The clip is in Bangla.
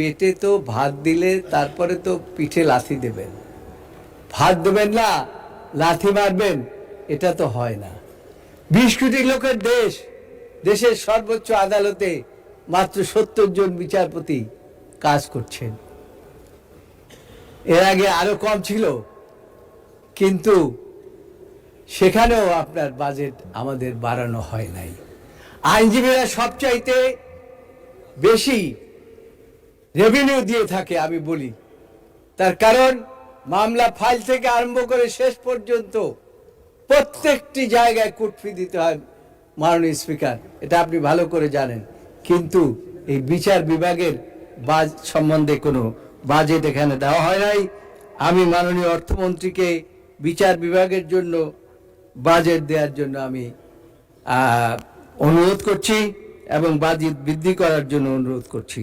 পেটে তো ভাত দিলে তারপরে তো পিঠে লাথি দেবেন, ভাত দেবেন না লাথি মারবেন, এটা তো হয় না। 20 কোটি লোকের দেশ, দেশের সর্বোচ্চ আদালতে মাত্র 70 জন বিচারপতি কাজ করছেন। এর আগে আরো কম ছিল, কিন্তু সেখানেও আপনার বাজেট আমাদের বাড়ানো হয় নাই। আইনজীবীরা সবচাইতে বেশি রেভিনিউ দিয়ে থাকে আমি বলি, তার কারণ মামলা ফাইল থেকে আরম্ভ করে শেষ পর্যন্ত প্রত্যেকটি জায়গায় কোর্ট ফি দিতে হয় মাননীয় স্পিকার, এটা আপনি ভালো করে জানেন। কিন্তু এই বিচার বিভাগের সম্বন্ধে কোনো বাজেট এখানে দেওয়া হয় নাই। আমি মাননীয় অর্থমন্ত্রীকে বিচার বিভাগের জন্য বাজেট দেওয়ার জন্য আমি অনুরোধ করছি এবং বাজেট বৃদ্ধি করার জন্য অনুরোধ করছি।